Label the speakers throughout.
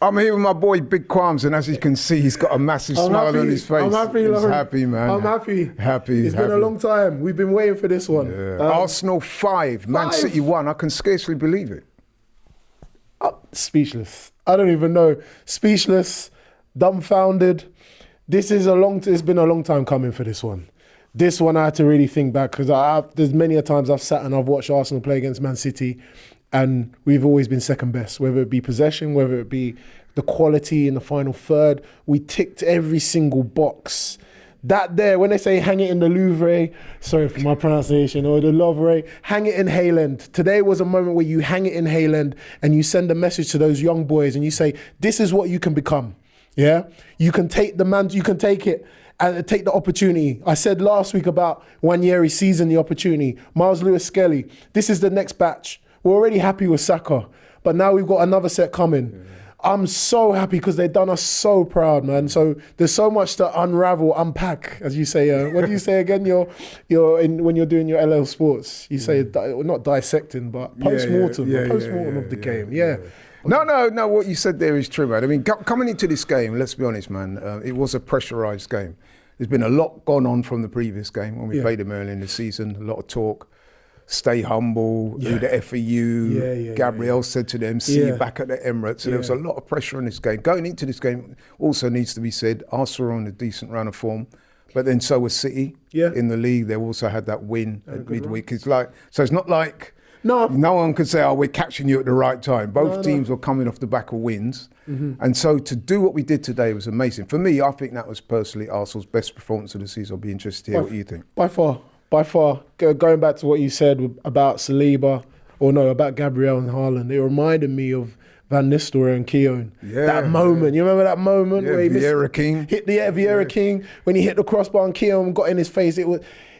Speaker 1: I'm here with my boy Big Qualms, and as you can see, he's got a massive smile on his face.
Speaker 2: I'm happy,
Speaker 1: He's
Speaker 2: Lauren.
Speaker 1: happy, man.
Speaker 2: I'm happy.
Speaker 1: Happy.
Speaker 2: It's been a long time. We've been waiting for this one.
Speaker 1: Yeah. Arsenal 5, Man City 1. I can scarcely believe it.
Speaker 2: Speechless. I don't even know. Speechless, dumbfounded. It's been a long time coming for this one. This one I had to really think back because there's many a times I've sat and I've watched Arsenal play against Man City, and we've always been second best, whether it be possession, whether it be the quality in the final third. We ticked every single box. That there, when they say hang it in the Louvre, sorry for my pronunciation, or the Louvre, hang it in Hale-End. Today was a moment where you hang it in Hale-End and you send a message to those young boys and you say, this is what you can become. Yeah? You can take it and take the opportunity. I said last week about Wanyeri seizing the opportunity. Miles Lewis-Skelly, this is the next batch. We're already happy with Saka, but now we've got another set coming. Yeah. I'm so happy because they've done us so proud, man. So there's so much to unravel, unpack, as you say. What do you say again? When you're doing your LL Sports, you say not dissecting, but post-mortem of the game. Yeah.
Speaker 1: No, what you said there is true, man. I mean, coming into this game, let's be honest, man, it was a pressurised game. There's been a lot gone on from the previous game when we played them early in the season, a lot of talk. Stay humble, who the F are you? Gabriel said to them, see you back at the Emirates. So there was a lot of pressure on this game. Going into this game also needs to be said, Arsenal are on a decent run of form, but then so was City in the league. They also had that win at midweek. It's not like no one could say, we're catching you at the right time. Both teams were coming off the back of wins. Mm-hmm. And so to do what we did today was amazing. For me, I think that was personally Arsenal's best performance of the season. I'll be interested to hear what you think.
Speaker 2: By far, going back to what you said about Saliba, about Gabriel and Haaland, it reminded me of Van Nistelrooy and Keown. Yeah. That moment, you remember that moment where he hit Vieira King, when he hit the crossbar and Keown got in his face.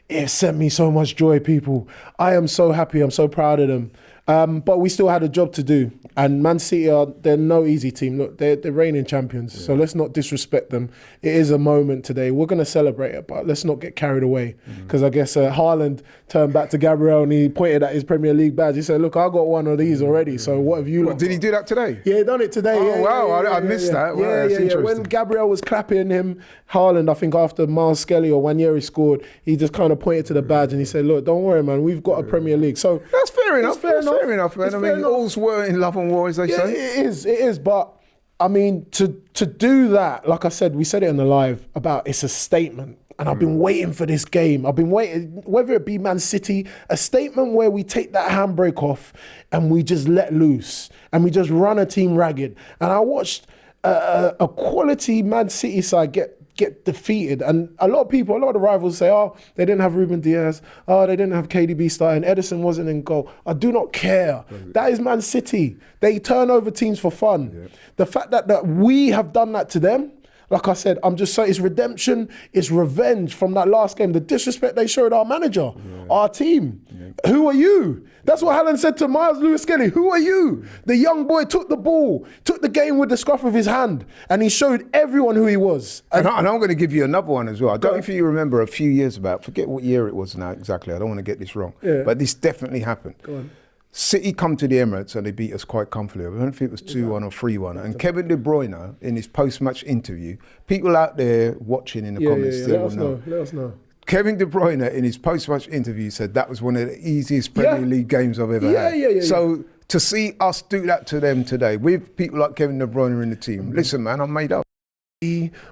Speaker 2: It sent me so much joy, people. I am so happy. I'm so proud of them. But we still had a job to do. And Man City they're no easy team. Look, they're reigning champions. Yeah. So let's not disrespect them. It is a moment today. We're going to celebrate it, but let's not get carried away. Because I guess Haaland turned back to Gabriel and he pointed at his Premier League badge. He said, look, I got one of these already. So what have you
Speaker 1: Did he do that today?
Speaker 2: Yeah, he done it today.
Speaker 1: I missed that. Wow, that's interesting.
Speaker 2: When Gabriel was clapping him, Haaland, I think after Miles Skelly or Wanyeri scored, he just kind of pointed to the badge and he said, look, don't worry, man. We've got a Premier League. So
Speaker 1: that's fair enough. Fair enough, man. I mean, all's were in love and war, as they say.
Speaker 2: It is. But I mean, to do that, like I said, we said it in the live about it's a statement. And I've been waiting for this game. I've been waiting, whether it be Man City, a statement where we take that handbrake off and we just let loose and we just run a team ragged. And I watched a quality Man City side get defeated, and a lot of the rivals say, they didn't have Ruben Diaz, they didn't have KDB starting, Edison wasn't in goal. I do not care. That is Man City. They turn over teams for fun. Yeah. The fact that we have done that to them, like I said, I'm just saying it's redemption, it's revenge from that last game. The disrespect they showed our manager, our team. Yeah. Who are you? That's what Haaland said to Miles Lewis-Skelly. Who are you? The young boy took the ball, took the game with the scruff of his hand, and he showed everyone who he was.
Speaker 1: And I'm going to give you another one as well. I don't know if you remember a few years back, forget what year it was now exactly, I don't want to get this wrong, but this definitely happened. Go on. City come to the Emirates and they beat us quite comfortably. I don't think it was 2-1 or 3-1. And Kevin De Bruyne, in his post-match interview, people out there watching in the comments still will know. Let us know. Kevin De Bruyne, in his post-match interview, said that was one of the easiest Premier League games I've ever had. So to see us do that to them today, with people like Kevin De Bruyne in the team, listen, man, I'm made up.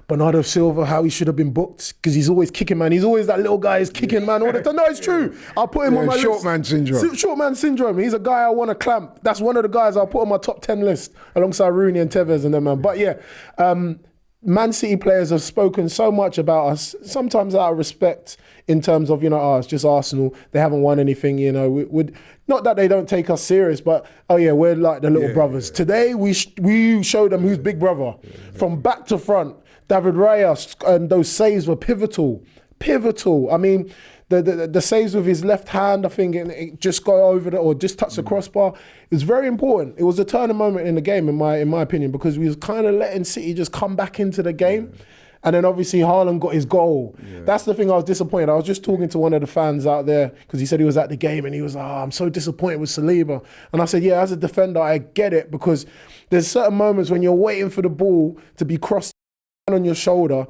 Speaker 2: Bernardo Silva, how he should have been booked because he's always kicking, man. He's always that little guy who's kicking, man, all the time. No, it's true. I'll put him on my
Speaker 1: short man syndrome.
Speaker 2: Short man syndrome. He's a guy I want to clamp. That's one of the guys I'll put on my top 10 list alongside Rooney and Tevez and them, man. But Man City players have spoken so much about us, sometimes out of respect in terms of, it's just Arsenal. They haven't won anything, not that they don't take us serious, but, we're like the little brothers. Today, we showed them who's big brother. From back to front, David Raya and those saves were pivotal. I mean, the saves with his left hand, I think, it just got over or just touched the crossbar. It was very important. It was a turning moment in the game, in my opinion, because we was kind of letting City just come back into the game. And then obviously Haaland got his goal. Yeah. That's the thing I was disappointed. I was just talking to one of the fans out there because he said he was at the game and he was, I'm so disappointed with Saliba. And I said, yeah, as a defender, I get it because there's certain moments when you're waiting for the ball to be crossed on your shoulder.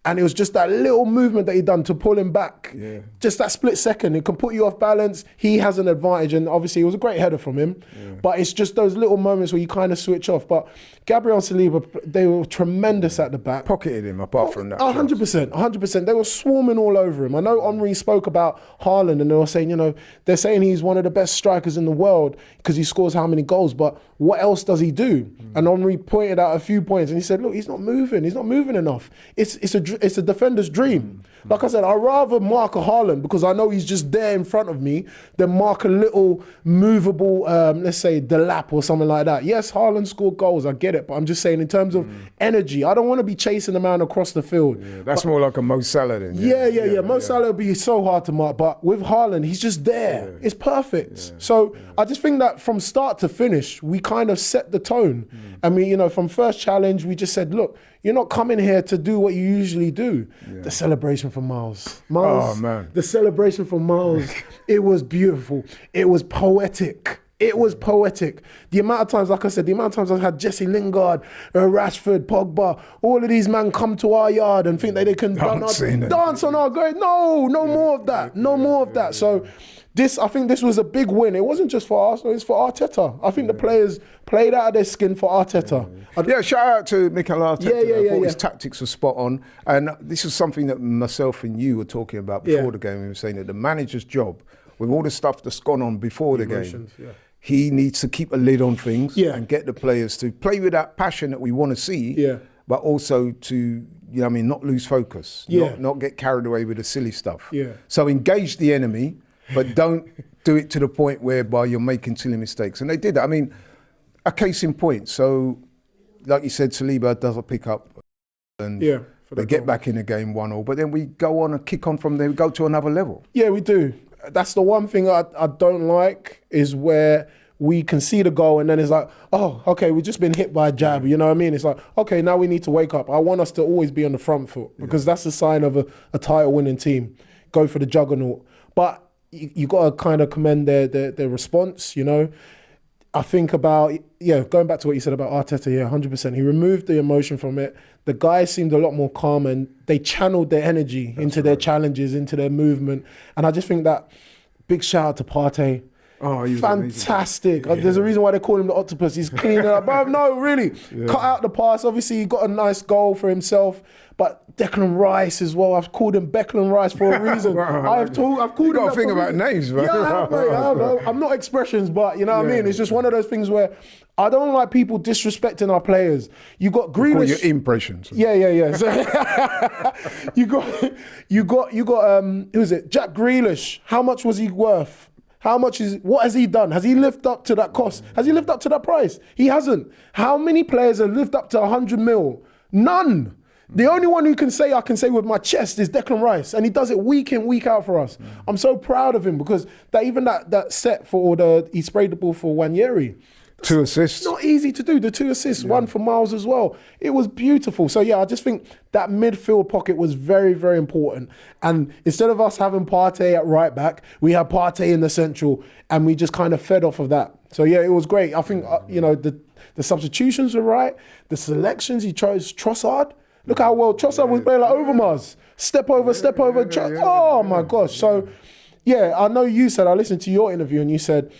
Speaker 2: And it was just that little movement that he done to pull him back. Yeah. Just that split second. It can put you off balance. He has an advantage. And obviously, it was a great header from him. Yeah. But it's just those little moments where you kind of switch off. But Gabriel and Saliba, they were tremendous at the back.
Speaker 1: Pocketed him apart from that.
Speaker 2: 100%. 100%. They were swarming all over him. I know Henry spoke about Haaland and they were saying, they're saying he's one of the best strikers in the world because he scores how many goals. But what else does he do? And Henry pointed out a few points and he said, look, he's not moving. He's not moving enough. It's a defender's dream. Like I said, I'd rather mark a Haaland because I know he's just there in front of me than mark a little movable, let's say, Delap or something like that. Yes, Haaland scored goals, I get it, but I'm just saying in terms of energy, I don't want to be chasing the man across the field.
Speaker 1: Yeah, that's more like a Mo Salah then.
Speaker 2: Yeah. Mo Salah would be so hard to mark, but with Haaland, he's just there. Yeah. It's perfect. Yeah. So I just think that from start to finish, we kind of set the tone. I mean, from first challenge, we just said, look, you're not coming here to do what you usually do. Yeah. The celebration for Miles.
Speaker 1: Oh, man.
Speaker 2: The celebration for Miles, it was beautiful. It was poetic. It was poetic. The amount of times, like I said, I've had Jesse Lingard, Rashford, Pogba, all of these men come to our yard and think that they can dance on our grave. No more of that. No more of that. So I think this was a big win. It wasn't just for Arsenal, it's for Arteta. I think the players played out of their skin for Arteta.
Speaker 1: Yeah, shout out to Mikel Arteta. I thought his tactics were spot on. And this is something that myself and you were talking about before the game. We were saying that the manager's job, with all the stuff that's gone on before the game, he needs to keep a lid on things and get the players to play with that passion that we want to see, but also to, not lose focus, not get carried away with the silly stuff. Yeah. So engage the enemy, but don't do it to the point whereby you're making silly mistakes. And they did that. I mean, a case in point. So, like you said, Saliba does a pick up and they get back in the game 1-1, but then we go on and kick on from there, we go to another level.
Speaker 2: Yeah, we do. That's the one thing I don't like is where we concede a goal and then it's like, oh, okay, we've just been hit by a jab. You know what I mean? It's like, okay, now we need to wake up. I want us to always be on the front foot because that's the sign of a title-winning team. Go for the juggernaut. But you got to kind of commend their response, I think about, going back to what you said about Arteta, 100%. He removed the emotion from it. The guys seemed a lot more calm and they channeled their energy into their challenges, into their movement. And I just think that big shout out to Partey. Oh, he was fantastic. There's a reason why they call him the octopus. He's cleaning it up. But no, really. Cut out the pass. Obviously, he got a nice goal for himself. But Declan Rice as well. I've called him Declan Rice for a reason. I've called him.
Speaker 1: You got to think about names, man.
Speaker 2: Yeah, I'm not expressions, but you know what I mean? It's just one of those things where I don't like people disrespecting our players. You got Grealish.
Speaker 1: Your impressions.
Speaker 2: Yeah. So, you got who is it? Jack Grealish. How much was he worth? What has he done? Has he lived up to that cost? Has he lived up to that price? He hasn't. How many players have lived up to 100 mil? None. The only one who I can say with my chest is Declan Rice, and he does it week in, week out for us. I'm so proud of him because that set he sprayed the ball for Wanyeri.
Speaker 1: 2 assists.
Speaker 2: Not easy to do. The 2 assists, one for Miles as well. It was beautiful. So I just think that midfield pocket was very, very important. And instead of us having Partey at right back, we had Partey in the central, and we just kind of fed off of that. So it was great. I think the substitutions were right. The selections, he chose Trossard. Look how well Trossard was playing like Overmars. Step over. Oh my gosh. So I know you said, I listened to your interview and you said,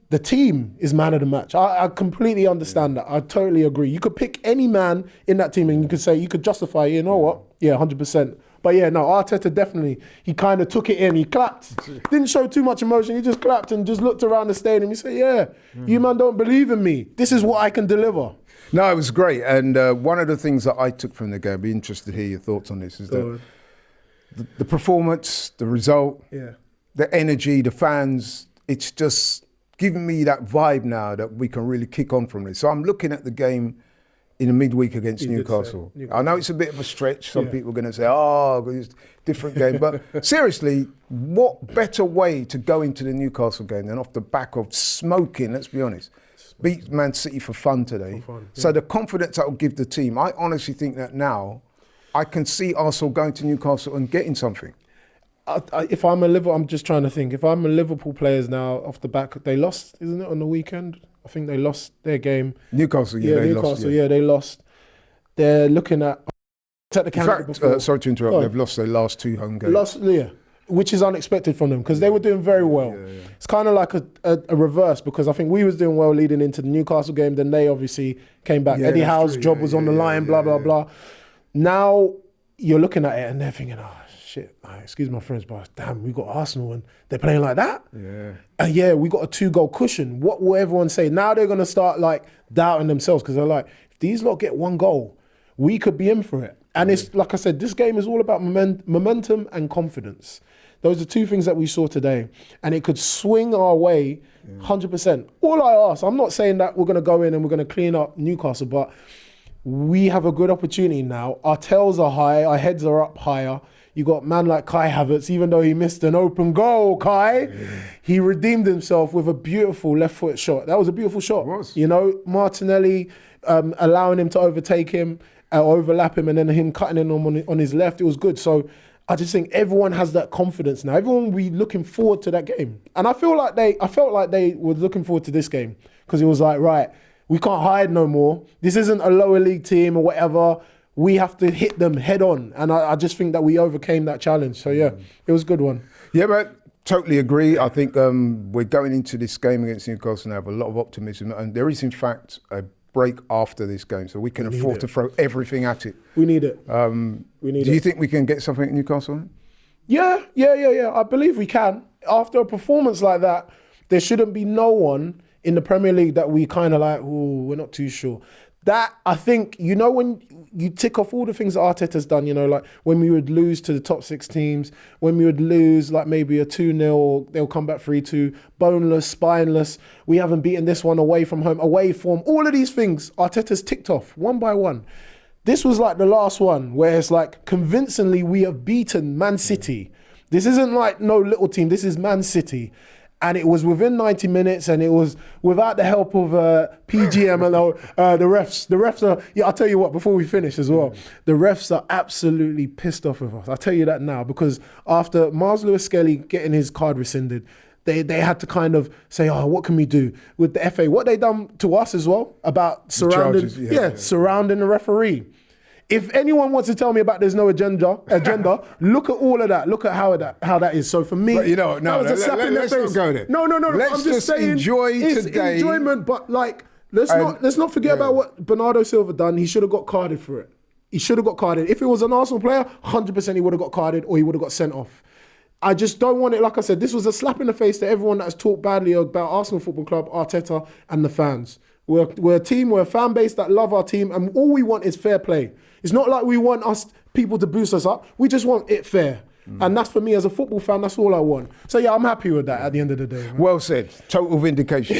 Speaker 2: the team is man of the match. I completely understand that. I totally agree. You could pick any man in that team and you could justify, 100%. But Arteta definitely, he kind of took it in. He clapped. Didn't show too much emotion. He just clapped and just looked around the stadium. He said, you man don't believe in me. This is what I can deliver.
Speaker 1: No, it was great. And one of the things that I took from the game, I'd be interested to hear your thoughts on this, is that the performance, the result, the energy, the fans, it's just giving me that vibe now that we can really kick on from this. So I'm looking at the game in the midweek against Newcastle. I know it's a bit of a stretch. Some people are going to say, it's a different game. But seriously, what better way to go into the Newcastle game than off the back of smoking, let's be honest, beat Man City for fun today. So the confidence that will give the team, I honestly think that now I can see Arsenal going to Newcastle and getting something.
Speaker 2: If I'm a Liverpool, I'm just trying to think. If I'm a Liverpool players now, off the back, they lost, isn't it, on the weekend? I think they lost their game.
Speaker 1: Newcastle,
Speaker 2: Newcastle, they lost. They're looking at the
Speaker 1: In fact, sorry to interrupt, they've lost their last 2 home games.
Speaker 2: Which is unexpected from them because they were doing very well. It's kind of like a reverse because I think we was doing well leading into the Newcastle game. Then they obviously came back. Eddie Howe's job was on the line, blah, blah. Now you're looking at it and they're thinking, oh, shit, excuse my friends, but damn, we got Arsenal and they're playing like that. And we got a 2-goal cushion. What will everyone say? Now they're going to start like doubting themselves because they're like, if these lot get 1 goal, we could be in for it. And it's like I said, this game is all about momentum and confidence. Those are 2 things that we saw today. And it could swing our way 100%. All I ask, I'm not saying that we're going to go in and we're going to clean up Newcastle, but we have a good opportunity now. Our tails are high, our heads are up higher. You got a man like Kai Havertz, even though he missed an open goal, he redeemed himself with a beautiful left foot shot. That was a beautiful shot. It was. You know, Martinelli allowing him to overtake him, overlap him, and then him cutting in on his left. It was good. So I just think everyone has that confidence now. Everyone will be looking forward to that game. And I felt like they were looking forward to this game because it was like, right, we can't hide no more. This isn't a lower league team or whatever. We have to hit them head on. And I just think that we overcame that challenge. So yeah, it was a good one.
Speaker 1: Yeah, but totally agree. I think we're going into this game against Newcastle and have a lot of optimism. And there is, in fact, a break after this game, so we can afford to throw everything at it.
Speaker 2: We need it.
Speaker 1: Do you think we can get something at Newcastle?
Speaker 2: Yeah. I believe we can. After a performance like that, there shouldn't be no one in the Premier League that we kind of like, oh, we're not too sure. That, I think, you know, when you tick off all the things that Arteta's done, you know, like when we would lose to the top 6 teams, when we would lose like maybe a 2-0, or they'll come back 3-2, boneless, spineless, we haven't beaten this one away from home, away form, all of these things, Arteta's ticked off one by one. This was like the last one where it's like convincingly we have beaten Man City. This isn't like no little team, this is Man City. And it was within 90 minutes, and it was without the help of PGM and the refs. The refs are, I'll tell you what, before we finish as well, the refs are absolutely pissed off with us. I'll tell you that now, because after Miles Lewis-Skelly getting his card rescinded, they had to kind of say, oh, what can we do with the FA? What they done to us as well about surrounding, surrounding the referee. If anyone wants to tell me about there's no agenda, look at all of that. Look at how that is. So for me,
Speaker 1: but let's not go there.
Speaker 2: No.
Speaker 1: Let's
Speaker 2: I'm just saying,
Speaker 1: enjoy
Speaker 2: it's
Speaker 1: today.
Speaker 2: Enjoyment, but like, let's not forget about what Bernardo Silva done. He should have got carded for it. He should have got carded. If it was an Arsenal player, 100% he would have got carded or he would have got sent off. I just don't want it. Like I said, this was a slap in the face to everyone that has talked badly about Arsenal Football Club, Arteta, and the fans. We're a team, we're a fan base that love our team, and all we want is fair play. It's not like we want people to boost us up. We just want it fair. And that's, for me as a football fan, that's all I want. So yeah, I'm happy with that at the end of the day. Man.
Speaker 1: Well said. Total vindication.